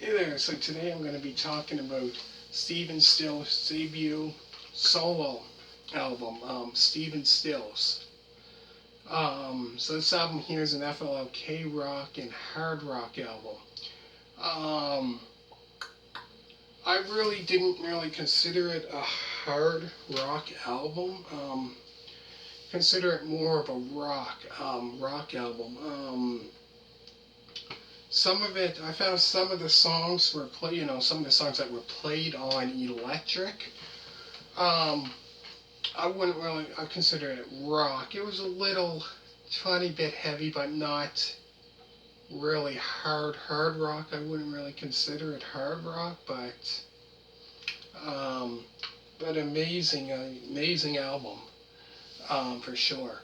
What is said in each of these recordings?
Hey there, so today I'm going to be talking about Stephen Stills' debut solo album, Stephen Stills. So this album here is an FLK rock and hard rock album. Um, I really didn't consider it a hard rock album. Consider it more of a rock album. Some of it, I found some of the songs were some of the songs that were played on electric. Um, I consider it rock. It was a little, tiny bit heavy, but not really hard rock. I wouldn't really consider it hard rock, um, but amazing album, for sure.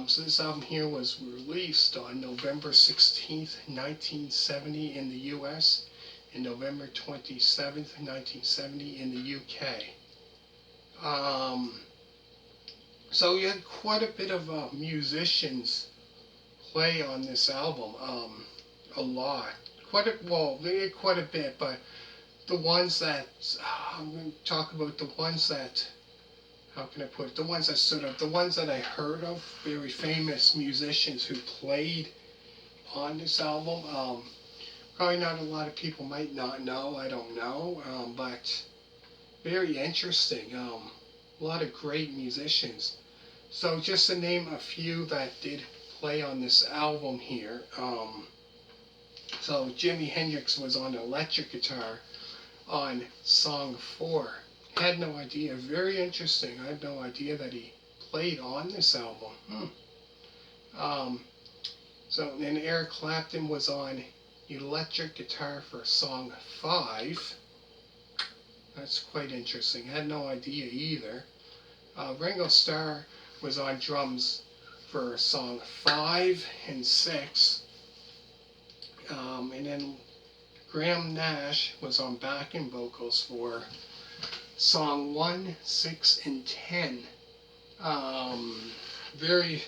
So this album here was released on November 16th, 1970 in the US and November 27th, 1970 in the UK. So you had quite a bit of musicians play on this album, a lot. They had quite a bit, but the ones that, I'm going to talk about the ones that, how can I put it, the ones that stood up, the ones that I heard of, very famous musicians who played on this album. Probably not a lot of people might not know, I don't know, but very interesting. A lot of great musicians. So just to name a few that did play on this album here. So Jimi Hendrix was on electric guitar on song 4. Had no idea. Very interesting. I had no idea that he played on this album. So then Eric Clapton was on electric guitar for song 5. That's quite interesting. Had no idea either. Ringo Starr was on drums for song 5 and 6. And then Graham Nash was on backing vocals for song 1, 6, and 10. Very,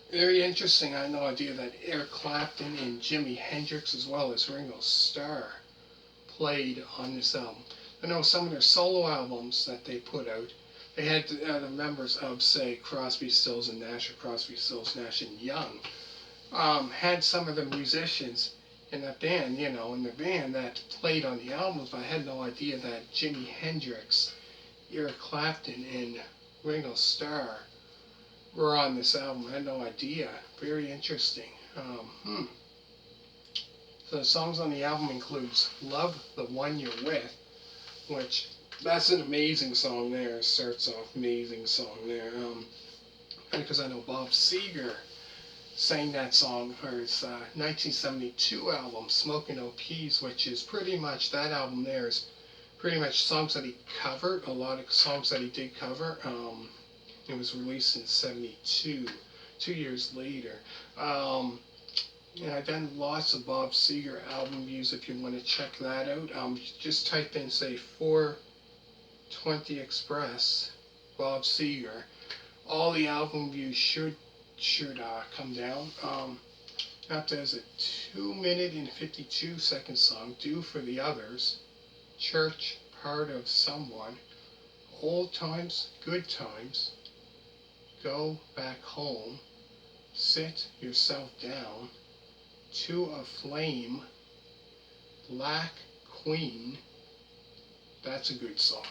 very interesting. I had no idea that Eric Clapton and Jimi Hendrix, as well as Ringo Starr, played on this album. I know some of their solo albums that they put out, they had the members of, say, Crosby, Stills, and Nash, or Crosby, Stills, Nash, and Young, had some of the musicians in that band, in the band that played on the albums, but I had no idea that Jimi Hendrix, Eric Clapton, and Ringo Starr were on this album. I had no idea. Very interesting. So the songs on the album includes Love the One You're With, which, that's an amazing song there. It starts off, amazing song there. Because I know Bob Seger sang that song for his 1972 album, Smokin' O.P.s, which is pretty much, that album there is pretty much songs that he covered, a lot of songs that he did cover. It was released in 72, 2 years later. I've done lots of Bob Seger album views if you want to check that out. Just type in, say, 420 Express, Bob Seger. All the album views should come down. After there's a 2-minute and 52-second song, Do for the Others, Church, Part of Someone, Old Times, Good Times, Go Back Home, Sit Yourself Down, To a Flame, Black Queen. That's a good song.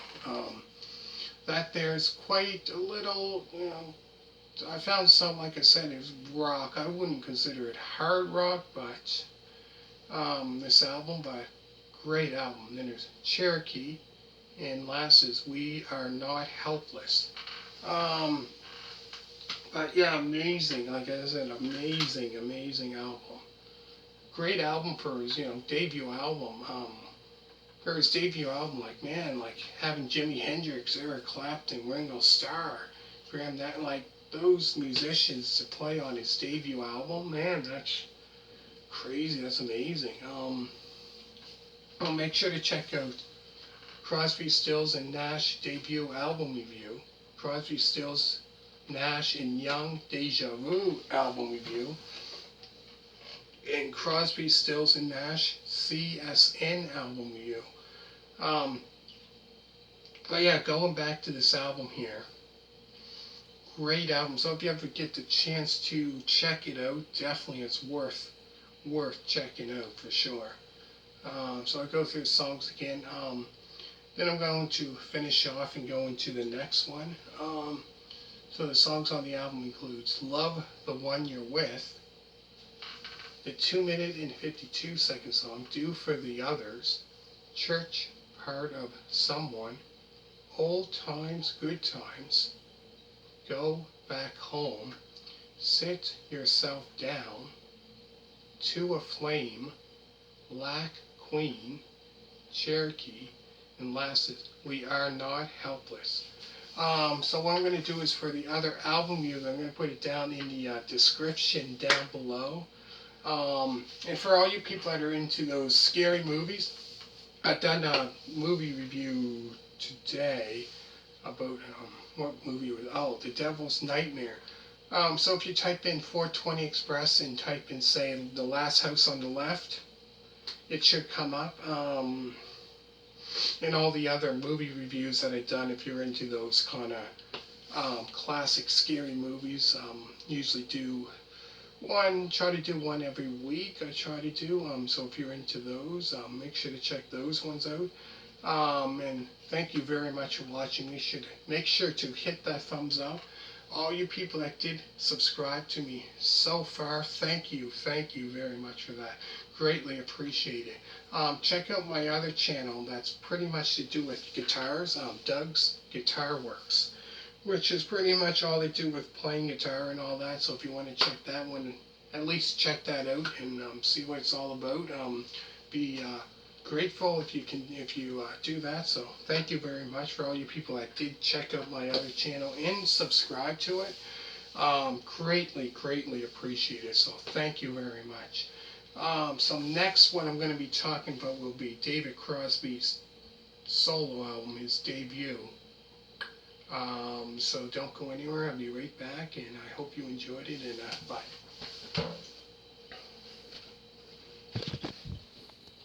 That there's quite a little, I found some, like I said, it was rock. I wouldn't consider it hard rock, but this album, but great album. Then there's Cherokee, and last is We Are Not Helpless. But yeah, amazing. Like I said, amazing album. Great album for his, debut album. For his debut album, like having Jimi Hendrix, Eric Clapton, Ringo Starr, Graham, that, like, those musicians to play on his debut album, man, that's crazy. That's amazing. Make sure to check out Crosby, Stills, and Nash debut album review, Crosby, Stills, Nash, and Young Deja Vu album review, and Crosby, Stills and Nash CSN album review. Um, but yeah, going back to this album here, great album. So if you ever get the chance to check it out, definitely it's worth checking out for sure. So I go through the songs again. Then I'm going to finish off and go into the next one. So the songs on the album includes "Love the One You're With," the 2 minute and 52-second song "Do for the Others," "Church Part of Someone," "Old Times, Good Times," "Go Back Home," "Sit Yourself Down," "To a Flame," "Black Queen," "Cherokee," and last is "We Are Not Helpless." So what I'm going to do is for the other album music, I'm going to put it down in the description down below. And for all you people that are into those scary movies, I've done a movie review today about what movie was The Devil's Nightmare. So if you type in 420 Express and type in, say, The Last House on the Left, it should come up. And all the other movie reviews that I've done, if you're into those kind of classic scary movies, usually try to do one every week. I try to do. So if you're into those, make sure to check those ones out. And thank you very much for watching. Make sure to hit that thumbs up. All you people that did subscribe to me so far, thank you very much for that. Greatly appreciate it. Check out my other channel that's pretty much to do with guitars, Doug's Guitar Works, which is pretty much all they do with playing guitar and all that. So if you want to check that one, at least check that out and see what it's all about. Be grateful if you do that. So thank you very much for all you people that did check out my other channel and subscribe to it. Greatly appreciate it. So thank you very much. So next, what I'm going to be talking about will be David Crosby's solo album, his debut. So don't go anywhere. I'll be right back, and I hope you enjoyed it. And bye.